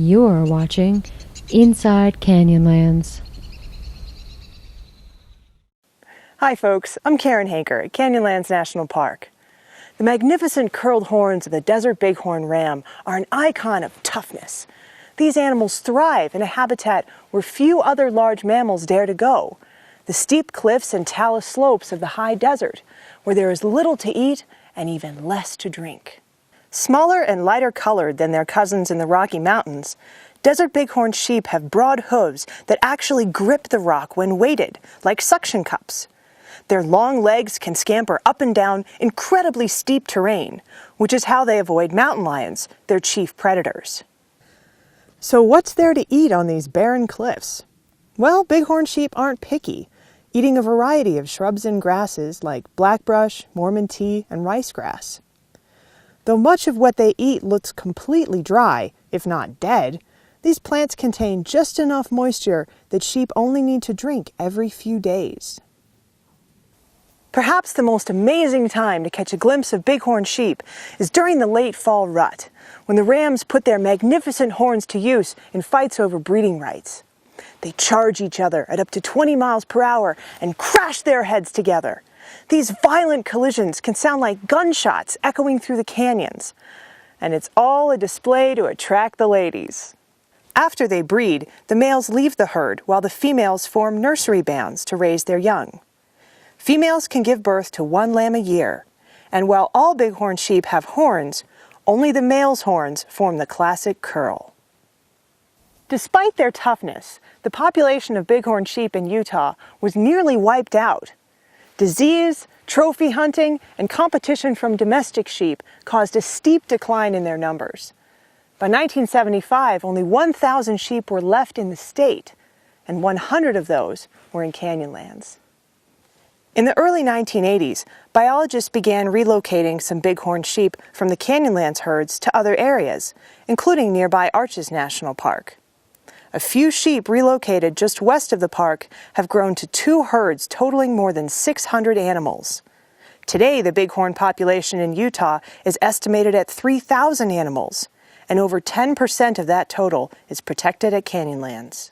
You're watching Inside Canyonlands. Hi folks, I'm Karen Henker at Canyonlands National Park. The magnificent curled horns of the desert bighorn ram are an icon of toughness. These animals thrive in a habitat where few other large mammals dare to go, the steep cliffs and talus slopes of the high desert, where there is little to eat and even less to drink. Smaller and lighter colored than their cousins in the Rocky Mountains, desert bighorn sheep have broad hooves that actually grip the rock when weighted, like suction cups. Their long legs can scamper up and down incredibly steep terrain, which is how they avoid mountain lions, their chief predators. So what's there to eat on these barren cliffs? Well, bighorn sheep aren't picky, eating a variety of shrubs and grasses like blackbrush, Mormon tea, and rice grass. Though much of what they eat looks completely dry, if not dead, these plants contain just enough moisture that sheep only need to drink every few days. Perhaps the most amazing time to catch a glimpse of bighorn sheep is during the late fall rut, when the rams put their magnificent horns to use in fights over breeding rights. They charge each other at up to 20 miles per hour and crash their heads together. These violent collisions can sound like gunshots echoing through the canyons, and it's all a display to attract the ladies. After they breed, the males leave the herd while the females form nursery bands to raise their young. Females can give birth to one lamb a year, and while all bighorn sheep have horns, only the male's horns form the classic curl. Despite their toughness, the population of bighorn sheep in Utah was nearly wiped out. Disease, trophy hunting, and competition from domestic sheep caused a steep decline in their numbers. By 1975, only 1,000 sheep were left in the state, and 100 of those were in Canyonlands. In the early 1980s, biologists began relocating some bighorn sheep from the Canyonlands herds to other areas, including nearby Arches National Park. A few sheep relocated just west of the park have grown to 2 herds totaling more than 600 animals. Today, the bighorn population in Utah is estimated at 3,000 animals, and over 10% of that total is protected at Canyonlands.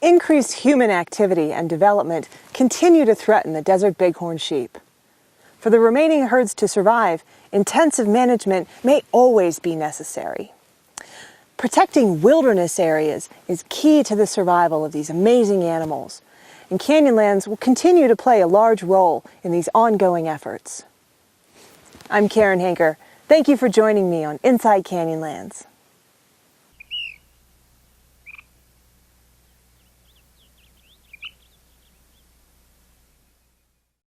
Increased human activity and development continue to threaten the desert bighorn sheep. For the remaining herds to survive, intensive management may always be necessary. Protecting wilderness areas is key to the survival of these amazing animals, and Canyonlands will continue to play a large role in these ongoing efforts. I'm Karen Henker. Thank you for joining me on Inside Canyonlands.